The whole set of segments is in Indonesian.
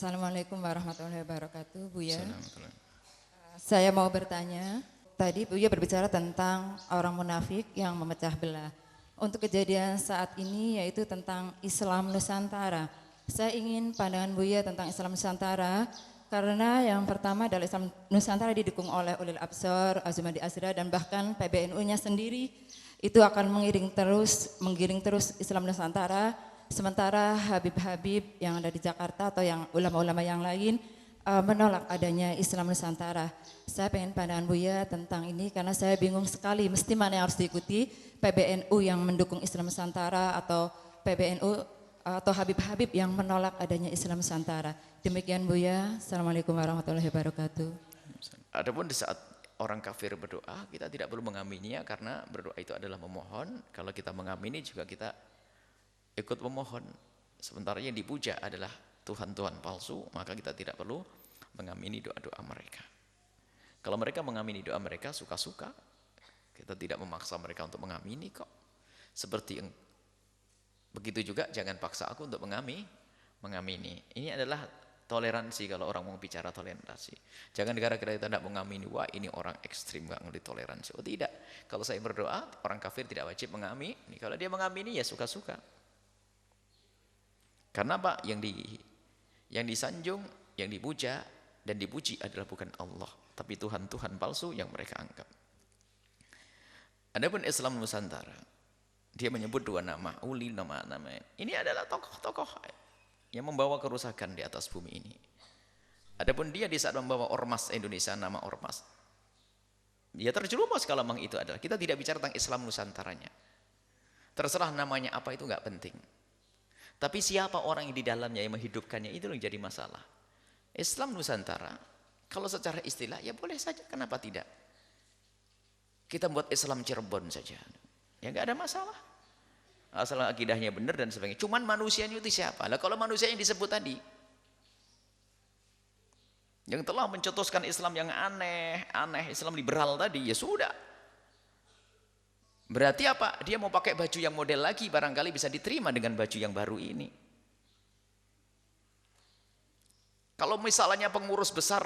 Assalamualaikum warahmatullahi wabarakatuh, Buya. Assalamualaikum. Saya mau bertanya, tadi Buya berbicara tentang orang munafik yang memecah belah. Untuk kejadian saat ini yaitu tentang Islam Nusantara. Saya ingin pandangan Buya tentang Islam Nusantara, karena yang pertama adalah Islam Nusantara didukung oleh Ulil Absor, Azumadi Azra, dan bahkan PBNU-nya sendiri itu akan menggiring terus Islam Nusantara. Sementara Habib-Habib yang ada di Jakarta atau yang ulama-ulama yang lain menolak adanya Islam Nusantara. Saya pengen pandangan Buya tentang ini karena saya bingung sekali mesti mana yang harus diikuti, PBNU yang mendukung Islam Nusantara atau PBNU atau Habib-Habib yang menolak adanya Islam Nusantara. Demikian Buya. Assalamualaikum warahmatullahi wabarakatuh. Adapun di saat orang kafir berdoa, kita tidak perlu mengamininya karena berdoa itu adalah memohon. Kalau kita mengamini juga kita ikut memohon. Sementara yang dipuja adalah Tuhan-Tuhan palsu, maka kita tidak perlu mengamini doa-doa mereka. Kalau mereka mengamini doa mereka suka-suka, kita tidak memaksa mereka untuk mengamini kok. Seperti begitu juga jangan paksa aku untuk mengamini. Ini adalah toleransi kalau orang mau bicara toleransi. Jangan gara-gara kita tidak mengamini, wah ini orang ekstrim gak ngerti toleransi. Oh tidak, kalau saya berdoa orang kafir tidak wajib mengamini. Kalau dia mengamini ya suka-suka. Karena apa? Yang disanjung, yang dipuja dan dipuji adalah bukan Allah, tapi Tuhan-Tuhan palsu yang mereka anggap. Adapun Islam Nusantara, dia menyebut dua nama, uli nama. Ini adalah tokoh-tokoh yang membawa kerusakan di atas bumi ini. Adapun dia di saat membawa ormas Indonesia, nama ormas, dia terjerumus kalau memang itu adalah. Kita tidak bicara tentang Islam Nusantaranya. Terserah namanya apa itu nggak penting. Tapi siapa orang yang di dalamnya yang menghidupkannya itu yang jadi masalah. Islam Nusantara, kalau secara istilah ya boleh saja, kenapa tidak? Kita buat Islam Cirebon saja, ya nggak ada masalah. Asal akidahnya benar dan sebagainya. Cuman manusianya itu siapa? Lah kalau manusia yang disebut tadi, yang telah mencetuskan Islam yang aneh, Islam liberal tadi, ya sudah. Berarti apa? Dia mau pakai baju yang model lagi, barangkali bisa diterima dengan baju yang baru ini. Kalau misalnya pengurus besar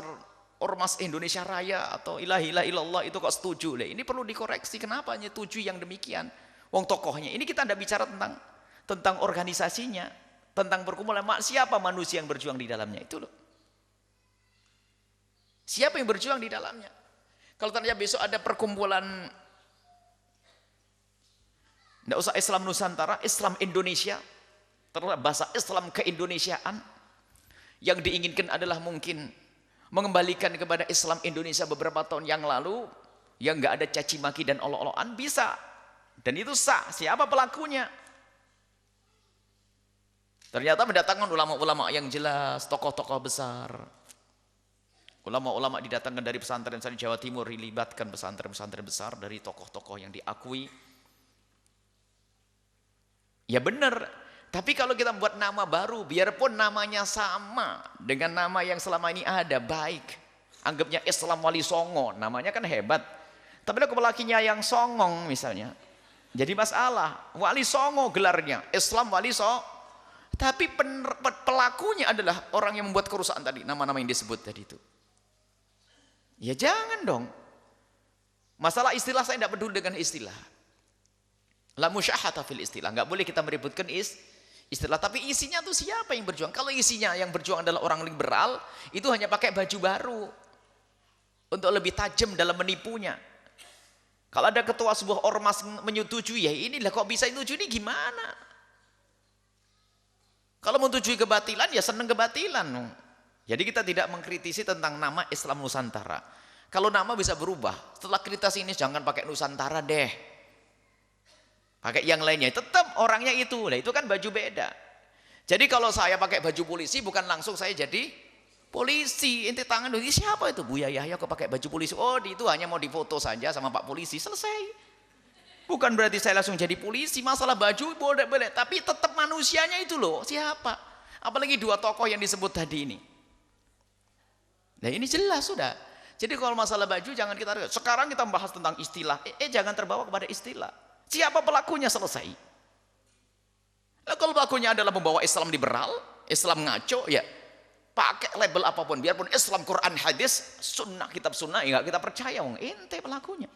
Ormas Indonesia Raya atau ilahi illallah itu kok setuju, ini perlu dikoreksi. Kenapa nyetujui yang demikian? Wong tokohnya, ini kita tidak bicara tentang organisasinya, tentang perkumpulan. Siapa manusia yang berjuang di dalamnya itu loh. Siapa yang berjuang di dalamnya? Kalau ternyata besok ada perkumpulan, tidak usah Islam Nusantara, Islam Indonesia, terus bahasa Islam keindonesiaan, yang diinginkan adalah mungkin mengembalikan kepada Islam Indonesia beberapa tahun yang lalu, yang nggak ada caci maki dan olok-olokan, bisa, dan itu sah. Siapa pelakunya? Ternyata mendatangkan ulama-ulama yang jelas, tokoh-tokoh besar, ulama-ulama didatangkan dari pesantren di Jawa Timur, dilibatkan pesantren-pesantren besar dari tokoh-tokoh yang diakui. Ya benar, tapi kalau kita buat nama baru, biarpun namanya sama dengan nama yang selama ini ada, baik. Anggapnya Islam Wali Songo, namanya kan hebat. Tapi kalau pelakinya yang songong misalnya, jadi masalah. Wali Songo gelarnya, Islam Wali Songo. Tapi pelakunya adalah orang yang membuat kerusakan tadi, nama-nama yang disebut tadi itu. Ya jangan dong. Masalah istilah saya tidak peduli dengan istilah. La musyahata fil istilah, nggak boleh kita meributkan istilah. Tapi isinya tuh siapa yang berjuang? Kalau isinya yang berjuang adalah orang liberal, itu hanya pakai baju baru untuk lebih tajam dalam menipunya. Kalau ada ketua sebuah ormas menyetujui, ya inilah kok bisa menyetujui, ini gimana? Kalau menyetujui kebatilan, ya senang kebatilan. Jadi kita tidak mengkritisi tentang nama Islam Nusantara. Kalau nama bisa berubah, setelah kritis ini jangan pakai Nusantara deh. Pakai yang lainnya, tetap orangnya itu. Nah itu kan baju beda. Jadi kalau saya pakai baju polisi, bukan langsung saya jadi polisi. Inti tangan, ini siapa itu? Buya Yahya kok pakai baju polisi? Oh itu hanya mau difoto saja sama Pak Polisi, selesai. Bukan berarti saya langsung jadi polisi. Masalah baju boleh, tapi tetap manusianya itu loh. Siapa? Apalagi dua tokoh yang disebut tadi ini. Nah ini jelas sudah. Jadi kalau masalah baju jangan kita, sekarang kita membahas tentang istilah. Jangan terbawa kepada istilah. Siapa pelakunya, selesai. Nah, kalau pelakunya adalah membawa Islam liberal, Islam ngaco, ya pakai label apapun, biarpun Islam, Quran, hadis, sunnah, kitab sunnah, ya kita percaya, ente pelakunya.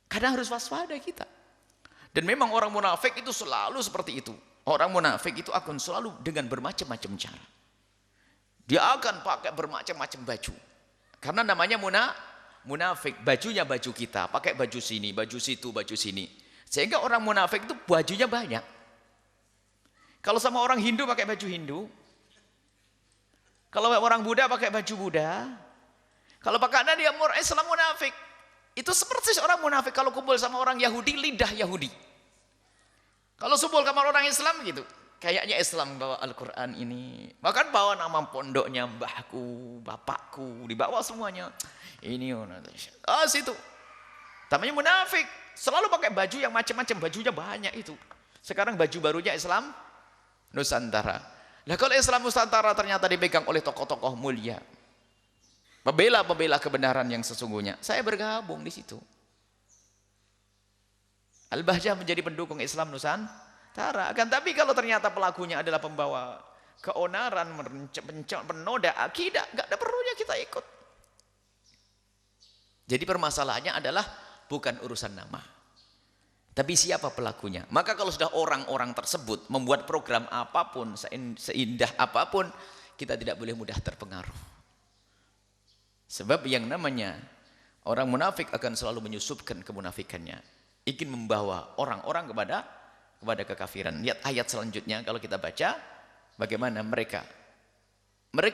Kadang harus waspada kita. Dan memang orang munafik itu selalu seperti itu. Orang munafik itu akan selalu dengan bermacam-macam cara. Dia akan pakai bermacam-macam baju. Karena namanya munafik, bajunya baju kita, pakai baju sini, baju situ, baju sini. Sehingga orang munafik itu bajunya banyak. Kalau sama orang Hindu pakai baju Hindu. Kalau orang Buddha pakai baju Buddha. Kalau pakaian dia Islam munafik. Itu seperti orang munafik kalau kumpul sama orang Yahudi, lidah Yahudi. Kalau kumpul sama orang Islam gitu. Kayaknya Islam bawa Al-Quran ini. Bahkan bawa nama pondoknya, mbahku, bapakku. Dibawa semuanya. Ini. Situ. Namanya munafik. Selalu pakai baju yang macam-macam. Bajunya banyak itu. Sekarang baju barunya Islam Nusantara. Nah kalau Islam Nusantara ternyata dipegang oleh tokoh-tokoh mulia, pembela kebenaran yang sesungguhnya, saya bergabung di situ. Al-Bahjah menjadi pendukung Islam Nusantara. Akan tapi kalau ternyata pelakunya adalah pembawa keonaran, penoda akidah, nggak ada perlunya kita ikut. Jadi permasalahannya adalah bukan urusan nama, tapi siapa pelakunya. Maka kalau sudah orang-orang tersebut membuat program apapun, seindah apapun, kita tidak boleh mudah terpengaruh. Sebab yang namanya orang munafik akan selalu menyusupkan kemunafikannya, ingin membawa orang-orang kepada kekafiran. Lihat ayat selanjutnya kalau kita baca, bagaimana mereka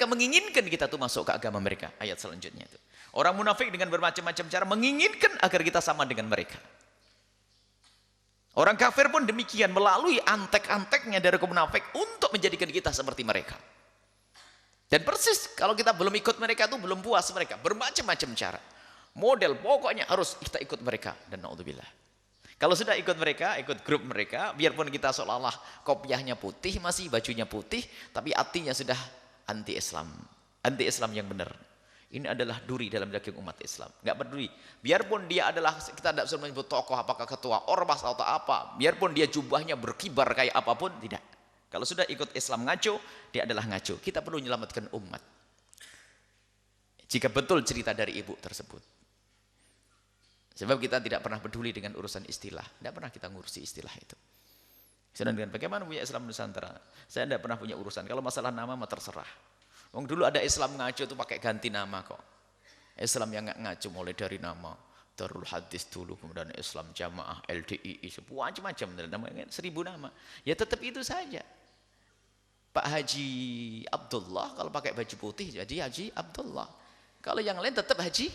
menginginkan kita tuh masuk ke agama mereka. Ayat selanjutnya itu. Orang munafik dengan bermacam-macam cara menginginkan agar kita sama dengan mereka. Orang kafir pun demikian, melalui antek-anteknya dari kemunafik untuk menjadikan kita seperti mereka. Dan persis kalau kita belum ikut mereka itu belum puas mereka, bermacam-macam cara. Model pokoknya harus kita ikut mereka, dan naudzubillah. Kalau sudah ikut mereka, ikut grup mereka, biarpun kita seolah-olah kopiahnya putih, masih bajunya putih, tapi hatinya sudah anti-Islam. Anti-Islam yang benar. Ini adalah duri dalam daging umat Islam. Enggak peduli. Biarpun dia adalah, kita tidak bisa menyebut tokoh, apakah ketua ormas atau apa. Biarpun dia jubahnya berkibar kayak apapun, tidak. Kalau sudah ikut Islam ngaco, dia adalah ngaco. Kita perlu menyelamatkan umat. Jika betul cerita dari ibu tersebut. Sebab kita tidak pernah peduli dengan urusan istilah. Tidak pernah kita ngurusi istilah itu. Sedangkan bagaimana punya Islam Nusantara? Saya tidak pernah punya urusan. Kalau masalah nama mah terserah. Dulu ada Islam ngaco itu pakai ganti nama kok. Islam yang nggak ngaco mulai dari nama Darul Hadis dulu, kemudian Islam Jamaah, LDII, macam-macam, namanya 1000 nama. Ya tetap itu saja. Pak Haji Abdullah kalau pakai baju putih jadi Haji Abdullah. Kalau yang lain tetap Haji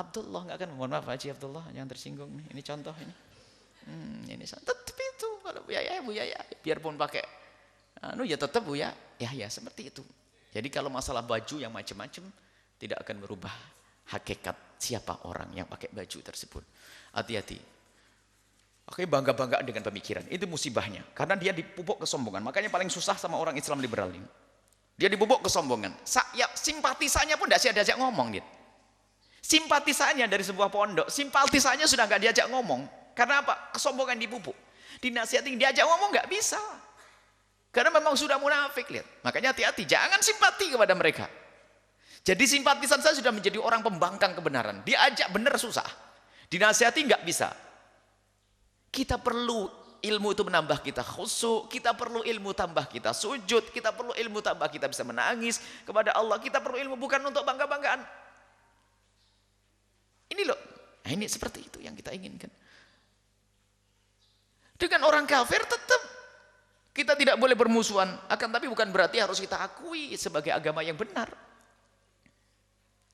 Abdullah, nggak kan? Mohon maaf Haji Abdullah, jangan tersinggung nih. Ini contoh ini. Ini tetap itu. Kalau Bu Yaya, biarpun pakai ya tetap Bu ya seperti itu. Jadi kalau masalah baju yang macam-macam tidak akan merubah hakikat siapa orang yang pakai baju tersebut. Hati-hati. Oke, bangga-banggaan dengan pemikiran. Itu musibahnya. Karena dia dipupuk kesombongan. Makanya paling susah sama orang Islam liberal ini. Dia dipupuk kesombongan. Simpatisannya pun tidak diajak ngomong dia. Simpatisannya dari sebuah pondok, simpatisannya sudah nggak diajak ngomong. Karena apa? Kesombongan dipupuk. Dinasihatin diajak ngomong nggak bisa. Karena memang sudah munafik, lihat. Makanya hati-hati, jangan simpati kepada mereka. Jadi simpatisan saya sudah menjadi orang pembangkang kebenaran. Diajak benar susah. Dinasihati nggak bisa. Kita perlu ilmu itu menambah kita khusyuk, kita perlu ilmu tambah kita sujud, kita perlu ilmu tambah kita bisa menangis kepada Allah. Kita perlu ilmu bukan untuk bangga-banggaan. Ini loh, nah ini seperti itu yang kita inginkan. Dengan orang kafir tetap kita tidak boleh bermusuhan, akan tapi bukan berarti harus kita akui sebagai agama yang benar.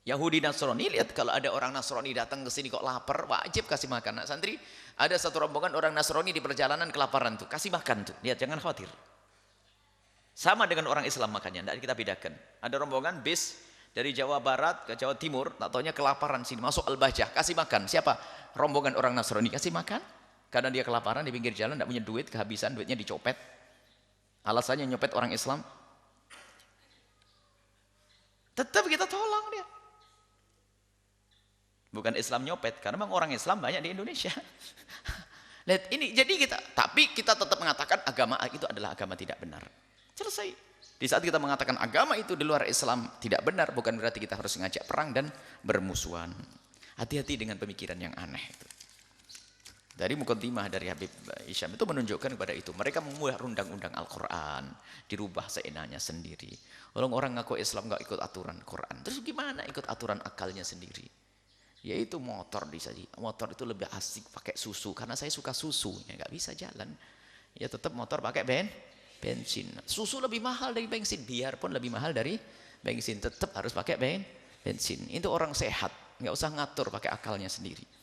Yahudi Nasrani, lihat kalau ada orang Nasrani datang ke sini kok lapar, wajib kasih makan. Nah, santri, ada satu rombongan orang Nasrani di perjalanan kelaparan tuh, kasih makan tuh. Lihat, jangan khawatir. Sama dengan orang Islam makannya, tidak kita bedakan. Ada rombongan bis dari Jawa Barat ke Jawa Timur, tak taunya kelaparan sini, masuk Al-Bahjah, kasih makan. Siapa? Rombongan orang Nasrani kasih makan. Karena dia kelaparan di pinggir jalan, tidak punya duit, kehabisan, duitnya dicopet. Alasannya nyopet orang Islam. Tetap kita tolong dia. Bukan Islam nyopet, karena memang orang Islam banyak di Indonesia. Lihat ini, jadi kita, tapi kita tetap mengatakan agama itu adalah agama tidak benar. Selesai. Di saat kita mengatakan agama itu di luar Islam tidak benar, bukan berarti kita harus ngajak perang dan bermusuhan. Hati-hati dengan pemikiran yang aneh itu. Dari mukaddimah dari Habib Hisham itu menunjukkan kepada itu. Mereka membuat undang-undang Al-Quran, dirubah seenaknya sendiri. Orang-orang ngaku Islam nggak ikut aturan Quran. Terus gimana ikut aturan akalnya sendiri? Yaitu motor disaji. Motor itu lebih asik pakai susu karena saya suka susu, ya nggak bisa jalan. Ya tetap motor pakai bensin. Susu lebih mahal dari bensin, biarpun lebih mahal dari bensin tetap harus pakai bensin. Itu orang sehat, nggak usah ngatur pakai akalnya sendiri.